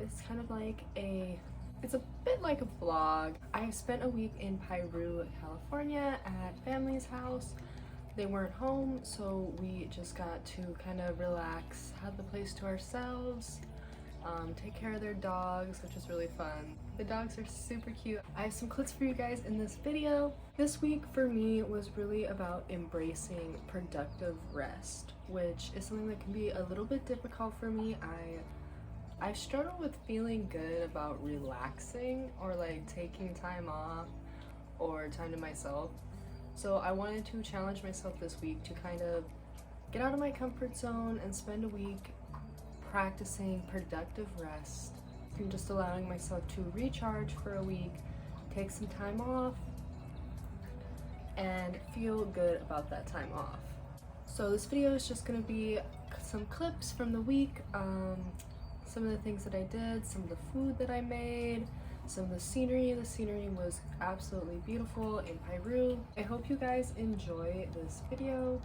It's kind of like it's a bit like a vlog. I spent a week in Piru, California at family's house. They weren't home, so we just got to kind of relax, have the place to ourselves, take care of their dogs, which was really fun. The dogs are super cute. I have some clips for you guys in this video. This week for me was really about embracing productive rest, which is something that can be a little bit difficult for me. I struggle with feeling good about relaxing or like taking time off or time to myself. So I wanted to challenge myself this week to kind of get out of my comfort zone and spend a week practicing productive rest and just allowing myself to recharge for a week, take some time off, and feel good about that time off. So this video is just going to be some clips from the week, some of the things that I did, some of the food that I made, some of the scenery. The scenery was absolutely beautiful in Piru. I hope you guys enjoy this video.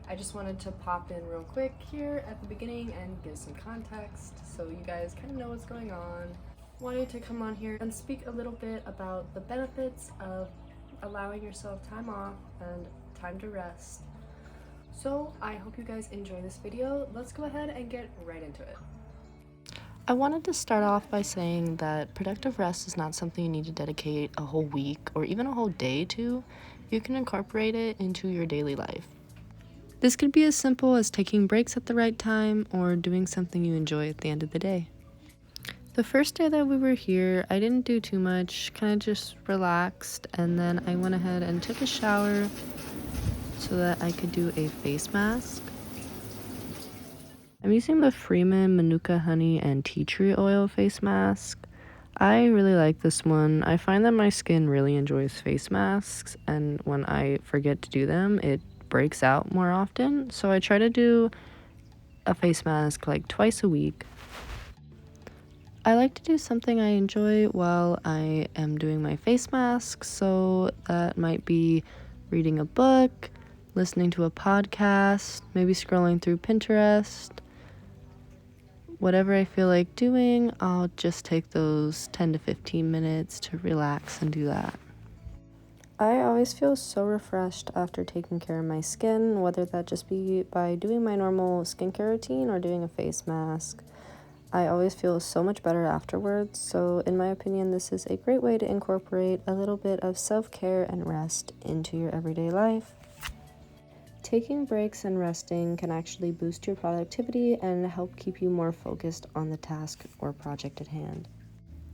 I just wanted to pop in real quick here at the beginning and give some context so you guys kind of know what's going on. Wanted to come on here and speak a little bit about the benefits of allowing yourself time off and time to rest. So I hope you guys enjoy this video. Let's go ahead and get right into it. I wanted to start off by saying that productive rest is not something you need to dedicate a whole week or even a whole day to. You can incorporate it into your daily life. This could be as simple as taking breaks at the right time or doing something you enjoy at the end of the day. The first day that we were here, I didn't do too much, kind of just relaxed, and then I went ahead and took a shower so that I could do a face mask. I'm using the Freeman Manuka Honey and Tea Tree Oil face mask. I really like this one. I find that my skin really enjoys face masks, and when I forget to do them, it breaks out more often. So I try to do a face mask like twice a week. I like to do something I enjoy while I am doing my face mask, so that might be reading a book, listening to a podcast, maybe scrolling through Pinterest. Whatever I feel like doing, I'll just take those 10 to 15 minutes to relax and do that. I always feel so refreshed after taking care of my skin, whether that just be by doing my normal skincare routine or doing a face mask. I always feel so much better afterwards, so in my opinion, this is a great way to incorporate a little bit of self-care and rest into your everyday life. Taking breaks and resting can actually boost your productivity and help keep you more focused on the task or project at hand.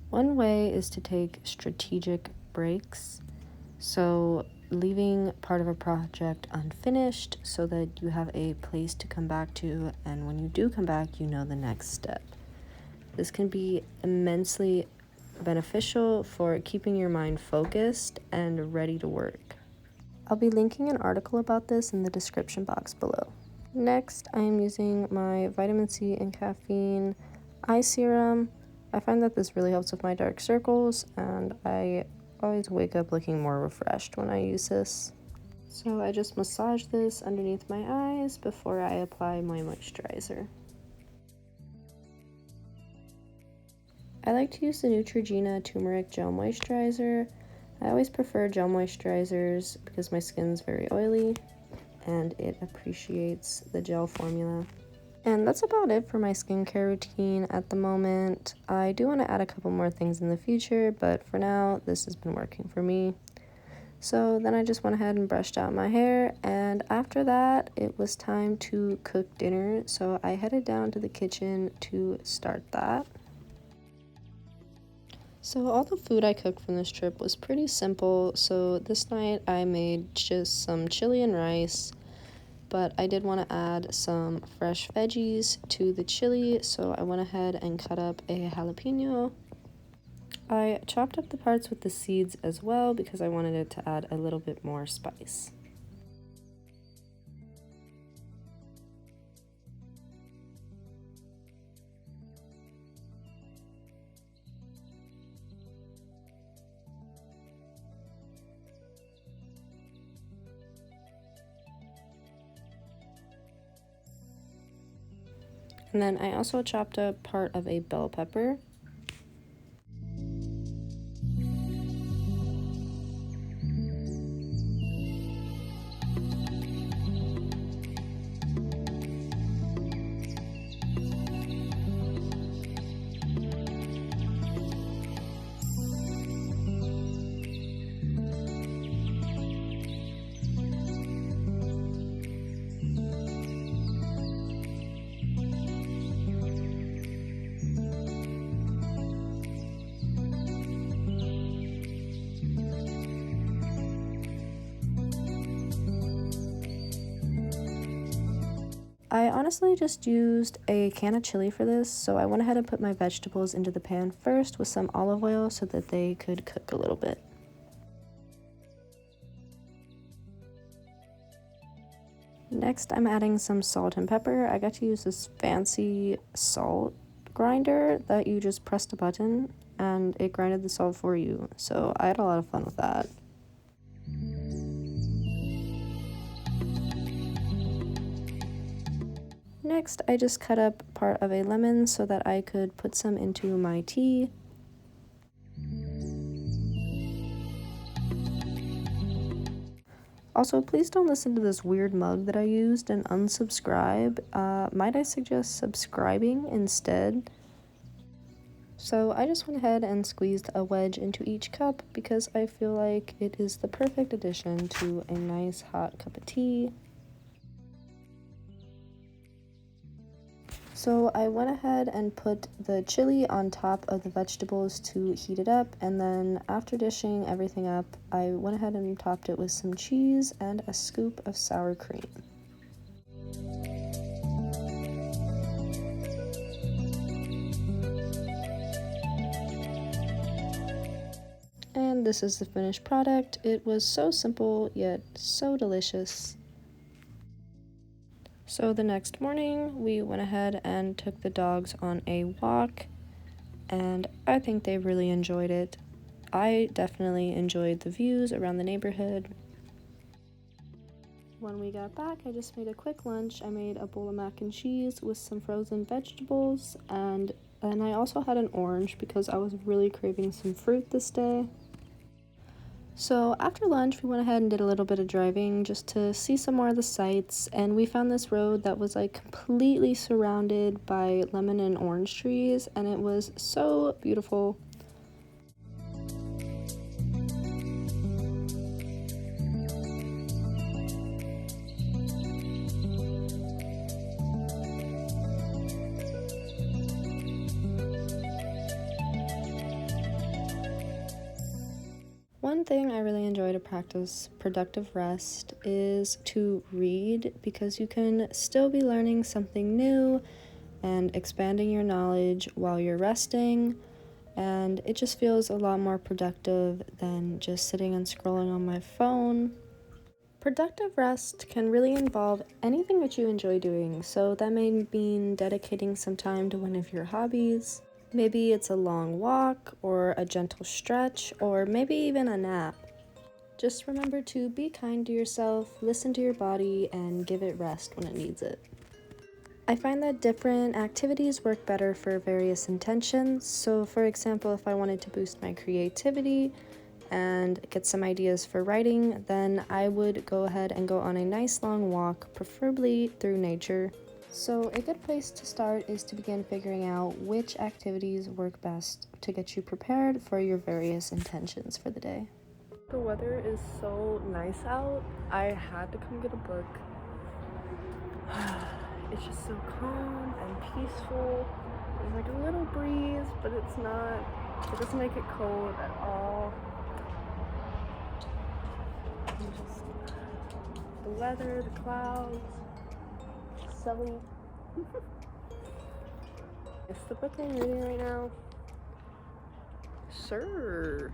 One way is to take strategic breaks, so leaving part of a project unfinished so that you have a place to come back to, and when you do come back, you know the next step. This can be immensely beneficial for keeping your mind focused and ready to work. I'll be linking an article about this in the description box below. Next, I am using my vitamin C and caffeine eye serum. I find that this really helps with my dark circles, and I always wake up looking more refreshed when I use this. So I just massage this underneath my eyes before I apply my moisturizer. I like to use the Neutrogena Turmeric Gel Moisturizer. I always prefer gel moisturizers because my skin's very oily and it appreciates the gel formula. And that's about it for my skincare routine at the moment. I do want to add a couple more things in the future, but for now, this has been working for me. So then I just went ahead and brushed out my hair, and after that, it was time to cook dinner. So I headed down to the kitchen to start that. So all the food I cooked from this trip was pretty simple, so this night I made just some chili and rice, but I did want to add some fresh veggies to the chili, so I went ahead and cut up a jalapeno. I chopped up the parts with the seeds as well because I wanted it to add a little bit more spice. And then I also chopped up part of a bell pepper. I honestly just used a can of chili for this, so I went ahead and put my vegetables into the pan first with some olive oil so that they could cook a little bit. Next, I'm adding some salt and pepper. I got to use this fancy salt grinder that you just pressed a button and it grinded the salt for you, so I had a lot of fun with that. Next, I just cut up part of a lemon so that I could put some into my tea. Also, please don't listen to this weird mug that I used and unsubscribe. Might I suggest subscribing instead? So I just went ahead and squeezed a wedge into each cup because I feel like it is the perfect addition to a nice hot cup of tea. So I went ahead and put the chili on top of the vegetables to heat it up, and then after dishing everything up, I went ahead and topped it with some cheese and a scoop of sour cream. And this is the finished product. It was so simple, yet so delicious. So the next morning, we went ahead and took the dogs on a walk, and I think they really enjoyed it. I definitely enjoyed the views around the neighborhood. When we got back, I just made a quick lunch. I made a bowl of mac and cheese with some frozen vegetables, and then I also had an orange because I was really craving some fruit this day. So after lunch, we went ahead and did a little bit of driving just to see some more of the sights, and we found this road that was like completely surrounded by lemon and orange trees, and it was so beautiful. One thing I really enjoy to practice productive rest is to read, because you can still be learning something new and expanding your knowledge while you're resting, and it just feels a lot more productive than just sitting and scrolling on my phone. Productive rest can really involve anything that you enjoy doing, so that may mean dedicating some time to one of your hobbies. Maybe it's a long walk, or a gentle stretch, or maybe even a nap. Just remember to be kind to yourself, listen to your body, and give it rest when it needs it. I find that different activities work better for various intentions. So for example, if I wanted to boost my creativity and get some ideas for writing, then I would go ahead and go on a nice long walk, preferably through nature. So a good place to start is to begin figuring out which activities work best to get you prepared for your various intentions for the day. The weather is so nice out. I had to come get a book. It's just so calm and peaceful. There's like a little breeze, but it doesn't make it cold at all. And just the weather, the clouds, silly. It's the book I'm reading right now. Sure.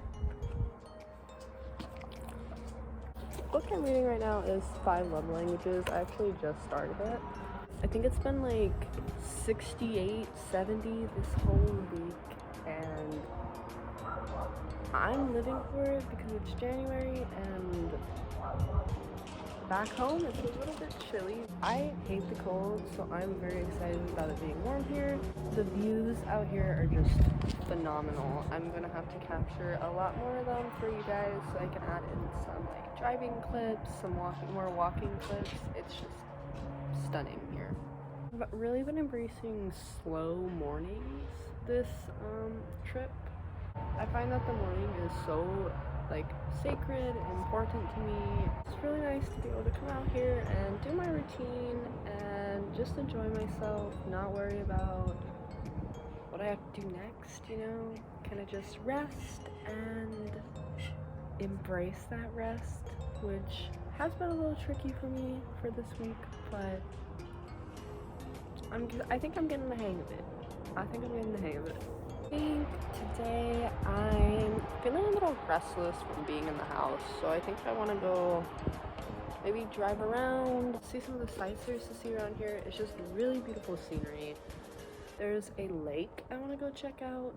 The book I'm reading right now is 5 Love Languages. I actually just started it. I think it's been like 68, 70 this whole week, and I'm living for it because it's January and back home it's a little bit chilly. I hate the cold, so I'm very excited about it being warm here. The views out here are just phenomenal. I'm gonna have to capture a lot more of them for you guys so I can add in some like driving clips, some more walking clips. It's just stunning here. I've really been embracing slow mornings this trip. I find that the morning is so like sacred and important to me. It's really nice to be able to come out here and do my routine and just enjoy myself, not worry about what I have to do next, you know, kind of just rest and embrace that rest, which has been a little tricky for me for this week, but I think I'm getting the hang of it. I think I'm getting the hang of it. I think today I'm feeling a little restless from being in the house, so I think I want to go maybe drive around, see some of the sights there's to see around here. It's just really beautiful scenery. There's a lake I want to go check out,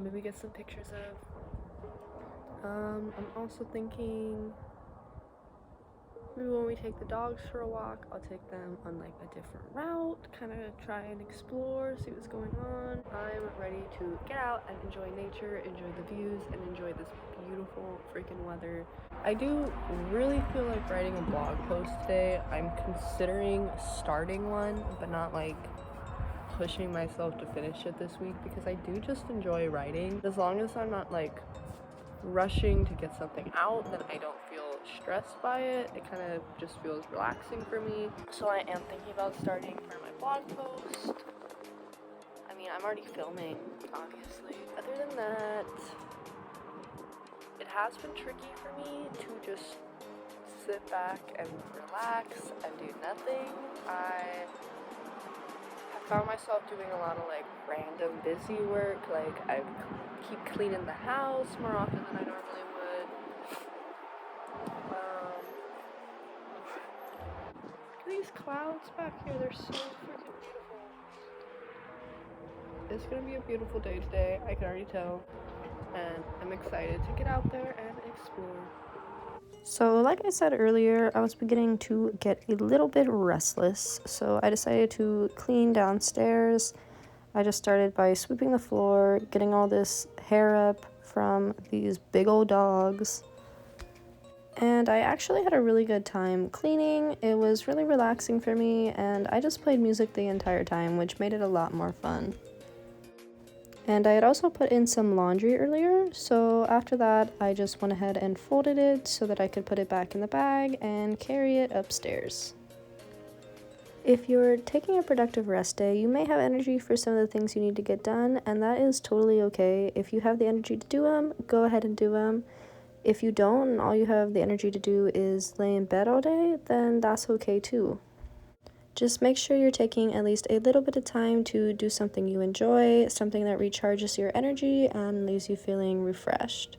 maybe get some pictures of. I'm also thinking maybe when we take the dogs for a walk, I'll take them on like a different route, kind of try and explore, see what's going on. I'm ready to get out and enjoy nature, enjoy the views, and enjoy this beautiful freaking weather. I do really feel like writing a blog post today. I'm considering starting one, but not like pushing myself to finish it this week because I do just enjoy writing. As long as I'm not like rushing to get something out, then I don't feel stressed by it. It kind of just feels relaxing for me. So I am thinking about starting for my blog post. I mean, I'm already filming, obviously. Other than that, it has been tricky for me to just sit back and relax and do nothing. I have found myself doing a lot of like random busy work. Like I keep cleaning the house more often than I normally would. Look at these clouds back here. They're so freaking beautiful. It's gonna be a beautiful day today. I can already tell. And I'm excited to get out there and explore. So, like I said earlier, I was beginning to get a little bit restless, so I decided to clean downstairs. I just started by sweeping the floor, getting all this hair up from these big old dogs. And I actually had a really good time cleaning. It was really relaxing for me, and I just played music the entire time, which made it a lot more fun. And I had also put in some laundry earlier, so after that I just went ahead and folded it so that I could put it back in the bag and carry it upstairs. If you're taking a productive rest day, you may have energy for some of the things you need to get done, and that is totally okay. If you have the energy to do them, go ahead and do them. If you don't, and all you have the energy to do is lay in bed all day, then that's okay too. Just make sure you're taking at least a little bit of time to do something you enjoy, something that recharges your energy and leaves you feeling refreshed.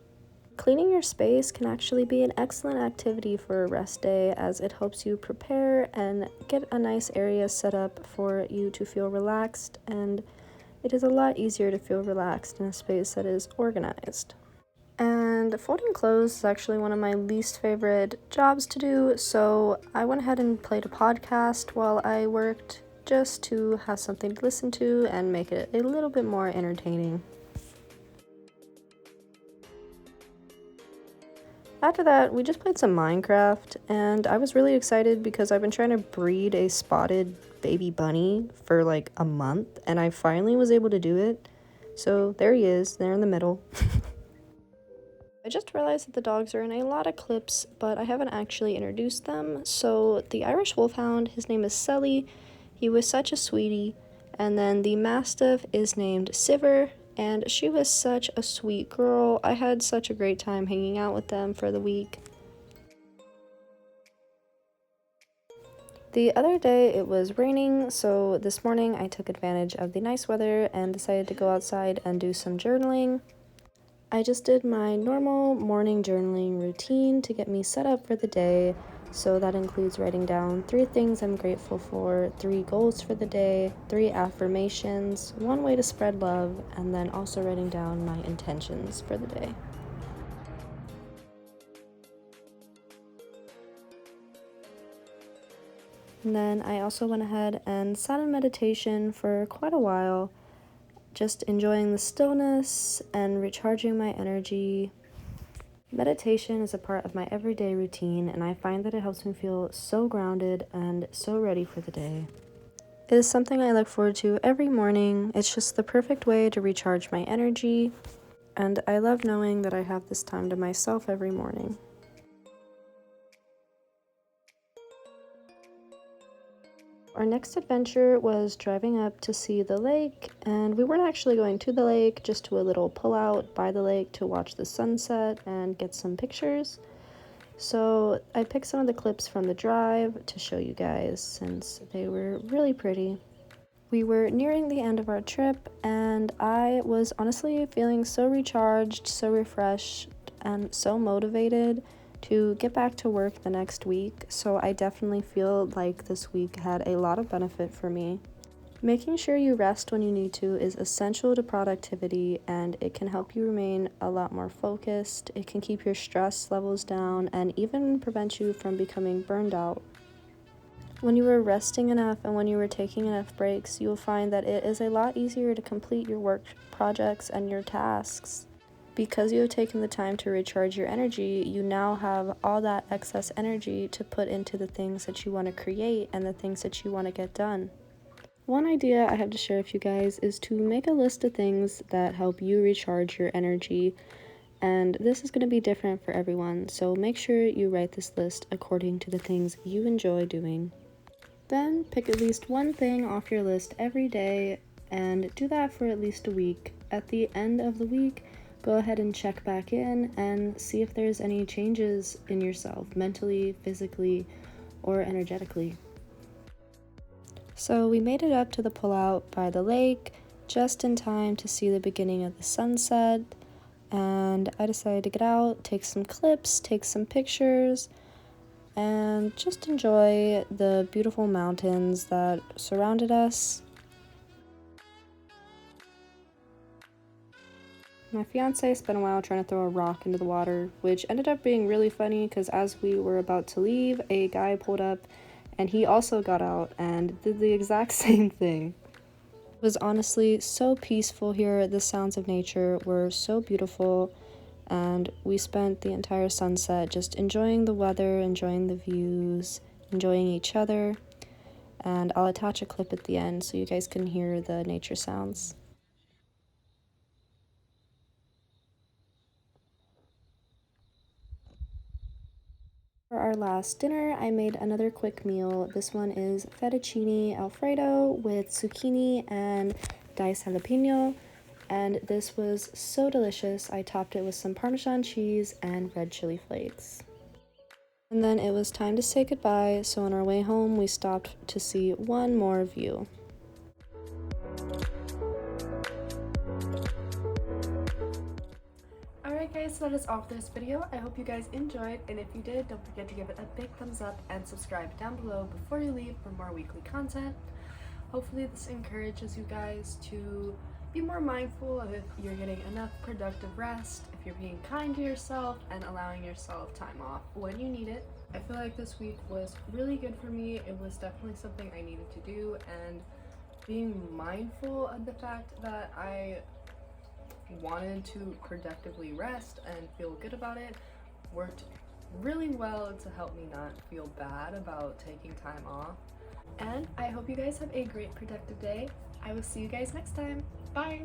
Cleaning your space can actually be an excellent activity for a rest day as it helps you prepare and get a nice area set up for you to feel relaxed, and it is a lot easier to feel relaxed in a space that is organized. And folding clothes is actually one of my least favorite jobs to do, so I went ahead and played a podcast while I worked just to have something to listen to and make it a little bit more entertaining. After that, we just played some Minecraft, and I was really excited because I've been trying to breed a spotted baby bunny for like a month, and I finally was able to do it. So there he is, there in the middle. I just realized that the dogs are in a lot of clips, but I haven't actually introduced them. So the Irish Wolfhound, his name is Sully. He was such a sweetie. And then the Mastiff is named Siver, and she was such a sweet girl. I had such a great time hanging out with them for the week. The other day it was raining, so this morning I took advantage of the nice weather and decided to go outside and do some journaling. I just did my normal morning journaling routine to get me set up for the day. So that includes writing down 3 things I'm grateful for, 3 goals for the day, 3 affirmations, 1 way to spread love, and then also writing down my intentions for the day. And then I also went ahead and sat in meditation for quite a while, just enjoying the stillness and recharging my energy. Meditation is a part of my everyday routine, and I find that it helps me feel so grounded and so ready for the day. It is something I look forward to every morning. It's just the perfect way to recharge my energy, and I love knowing that I have this time to myself every morning. Our next adventure was driving up to see the lake, and we weren't actually going to the lake, just to a little pullout by the lake to watch the sunset and get some pictures. So I picked some of the clips from the drive to show you guys since they were really pretty. We were nearing the end of our trip, and I was honestly feeling so recharged, so refreshed, and so motivated to get back to work the next week. So I definitely feel like this week had a lot of benefit for me. Making sure you rest when you need to is essential to productivity, and it can help you remain a lot more focused. It can keep your stress levels down and even prevent you from becoming burned out. When you are resting enough and when you are taking enough breaks, you will find that it is a lot easier to complete your work projects and your tasks. Because you have taken the time to recharge your energy, you now have all that excess energy to put into the things that you want to create and the things that you want to get done. One idea I have to share with you guys is to make a list of things that help you recharge your energy, and this is going to be different for everyone, so make sure you write this list according to the things you enjoy doing. Then pick at least one thing off your list every day and do that for at least a week. At the end of the week, go ahead and check back in and see if there's any changes in yourself, mentally, physically, or energetically. So we made it up to the pullout by the lake just in time to see the beginning of the sunset, and I decided to get out, take some clips, take some pictures, and just enjoy the beautiful mountains that surrounded us. My fiance spent a while trying to throw a rock into the water, which ended up being really funny because as we were about to leave, a guy pulled up and he also got out and did the exact same thing. It was honestly so peaceful here. The sounds of nature were so beautiful, and we spent the entire sunset just enjoying the weather, enjoying the views, enjoying each other, and I'll attach a clip at the end so you guys can hear the nature sounds. For our last dinner, I made another quick meal. This one is Fettuccine Alfredo with zucchini and diced jalapeno, and this was so delicious. I topped it with some Parmesan cheese and red chili flakes. And then it was time to say goodbye, so on our way home, we stopped to see one more view. Alright guys, so that is all for this video. I hope you guys enjoyed, and if you did, don't forget to give it a big thumbs up and subscribe down below before you leave for more weekly content. Hopefully this encourages you guys to be more mindful of if you're getting enough productive rest, if you're being kind to yourself, and allowing yourself time off when you need it. I feel like this week was really good for me. It was definitely something I needed to do, and being mindful of the fact that I wanted to productively rest and feel good about it worked really well to help me not feel bad about taking time off. And I hope you guys have a great productive day. I will see you guys next time. Bye!